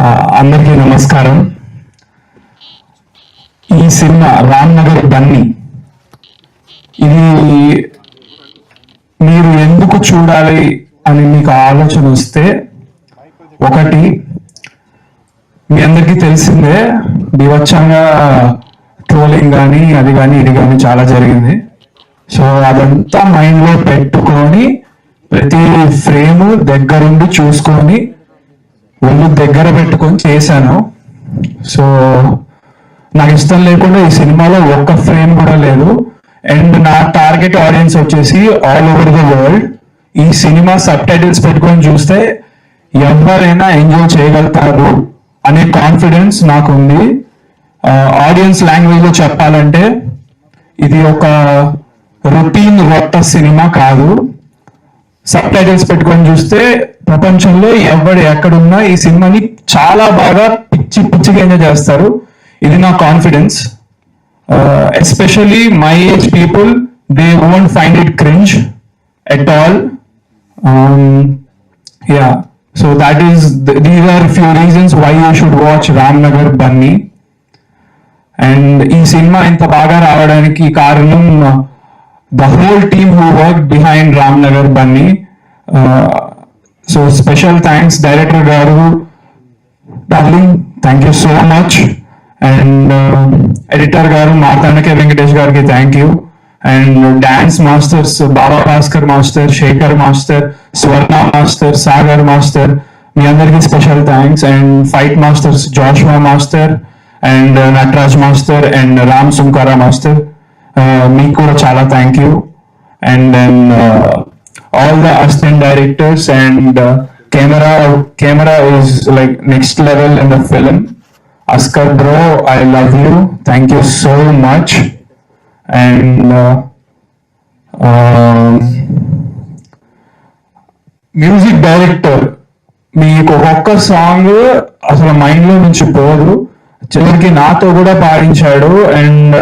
అందరికీ నమస్కారం. ఈ సినిమా రామ్నగర్ బన్నీ, ఇది మీరు ఎందుకు చూడాలి అని మీకు ఆలోచన వస్తే, ఒకటి మీ అందరికీ తెలిసిందే, బీభత్సంగా ట్రోలింగ్ కానీ అది కానీ ఇది కానీ చాలా జరిగింది. సో అదంతా మైండ్లో పెట్టుకొని ప్రతి ఫ్రేమ్ దగ్గరుండి చూసుకొని ఒళ్ళు దగ్గర పెట్టుకొని చేశాను. సో నాకు ఇష్టం లేకుండా ఈ సినిమాలో ఒక్క ఫ్రేమ్ కూడా లేదు. అండ్ నా టార్గెట్ ఆడియన్స్ వచ్చేసి ఆల్ ఓవర్ ద వరల్డ్. ఈ సినిమా సబ్ టైటిల్స్ పెట్టుకొని చూస్తే ఎవరైనా ఎంజాయ్ చేయగలుగుతారు అనే కాన్ఫిడెన్స్ నాకు ఉంది. ఆడియన్స్ లాంగ్వేజ్లో చెప్పాలంటే ఇది ఒక రొటీన్ రొట్ట సినిమా కాదు. సబ్ టైటిల్స్ పెట్టుకొని చూస్తే ప్రపంచంలో ఎవడు ఎక్కడున్నా ఈ సినిమాని చాలా బాగా పిచ్చిగా ఎంజాయ్ చేస్తారు. ఇది నా confidence. Especially my age people, they won't find it cringe at all. Yeah, so that is these are few reasons why you should watch Ramnagar Bunny. And ఈ సినిమా ఇంత బాగా రావడానికి కారణం the whole team who worked behind Ramnagar Bunny. So special thanks director garu, darling, thank you so much. And editor garu Martandake Venkatesh gariki thank you. And dance masters Baba Bhaskar master, Shekhar master, Swarna master, Sagar master, మీ అందరికి special thanks. And fight masters Joshua master and Nataraj master and Ram Sunkara master, మీకు కూడా చాలా thank you. And then all the assistant directors and camera is like next level in the film. Askar bro, I love you, thank you so much. And music director, మీకు ఒక్క song అసలు mind లో నుంచి పోదు, చివరికి నాతో కూడా పాడించాడు. And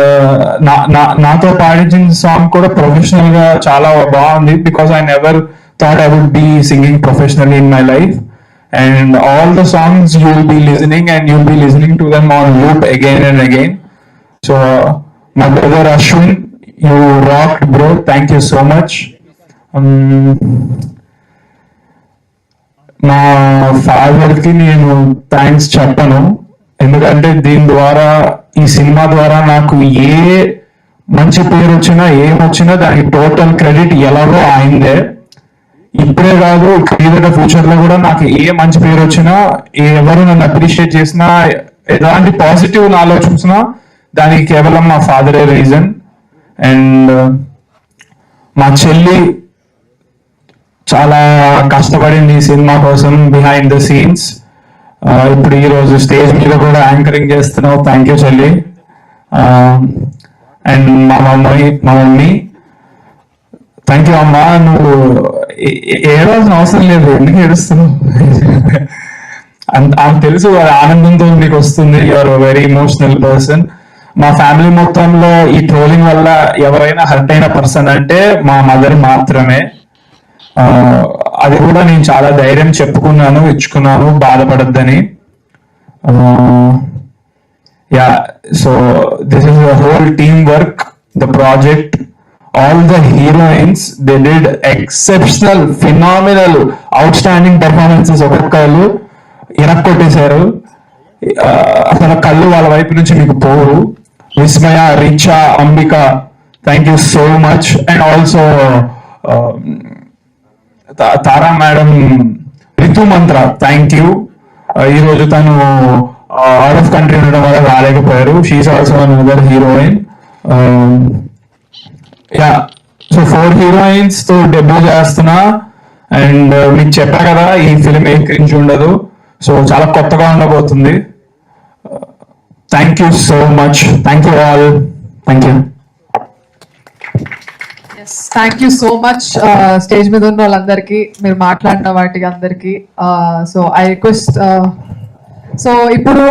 నాతో పాడించిన సాంగ్ కూడా ప్రొఫెషనల్ గా చాలా బాగుంది. Because I never thought I would be singing professionally in my life. And all the songs you will be listening and you will be listening to them on loop again and again. So my brother Ashwin, you rocked bro, thank you so much. నా father కి నేను thanks చెప్పను, ఎందుకంటే దీని ద్వారా, ఈ cinema ద్వారా నాకు ఏ మంచి పేరు వచ్చినా ఏమొచ్చినా దానికి టోటల్ క్రెడిట్ ఎలాగో ఆయనదే. ఇప్పుడే కాదు, క్రియేట్ ఫ్యూచర్ లో కూడా నాకు ఏ మంచి పేరు వచ్చినా, ఎవరు నన్ను అప్రిషియేట్ చేసినా, ఎలాంటి పాజిటివ్ నాలో చూసినా దానికి కేవలం మా ఫాదరే రీజన్. అండ్ మా చెల్లి చాలా కష్టపడింది ఈ సినిమా కోసం బిహైండ్ ద సీన్స్. ఇప్పుడు ఈ రోజు స్టేజ్ మీద కూడా యాంకరింగ్ చేస్తున్నావు, థ్యాంక్ యూ చెల్లి. అండ్ మా మమ్మీ థ్యాంక్ యూ అమ్మా. నువ్వు ఏడాల్సిన అవసరం లేదు, ఎందుకు ఏడుస్తున్నావు? ఆమె తెలుసు ఆనందంతో నీకు వస్తుంది, యూఆర్ వెరీ ఇమోషనల్ పర్సన్. మా ఫ్యామిలీ మొత్తంలో ఈ ట్రోలింగ్ వల్ల ఎవరైనా హర్ట్ అయిన పర్సన్ అంటే మా మదర్ మాత్రమే. అది కూడా నేను చాలా ధైర్యం చెప్పుకున్నాను, ఇచ్చుకున్నాను, బాధపడద్దని. Yeah, so this is the whole team work, the project, all the heroines, they did exceptional, phenomenal, outstanding performances. ఒక్కొక్కళ్ళు ఇరక్కొట్టేశారు, అసలు కళ్ళు వాళ్ళ వైపు నుంచి మీకు పోరు. Vismaya, Richa, Ambika, thank you so much. And also Tara madam, Ritu Manthra, thank you. ఈరోజు తను అవుట్ ఆఫ్ కంట్రీ ఉండడం వల్ల రాలేకపోయారు. She's also another heroine. Yeah, so 4 heroines తో డెబ్యూ చేస్తున్నా. అండ్ మీకు చెప్పా కదా, ఈ ఫిలిం ఏ క్రింజ్ ఉండదు, సో చాలా కొత్తగా ఉండబోతుంది. Thank you so much, thank you all, thank you. Thank you so much. Stage మీద ఉన్న వాళ్ళందరికీ, మీరు మాట్లాడిన వాటికి అందరికీ. సో ఐ రిక్వెస్ట్, సో ఇప్పుడు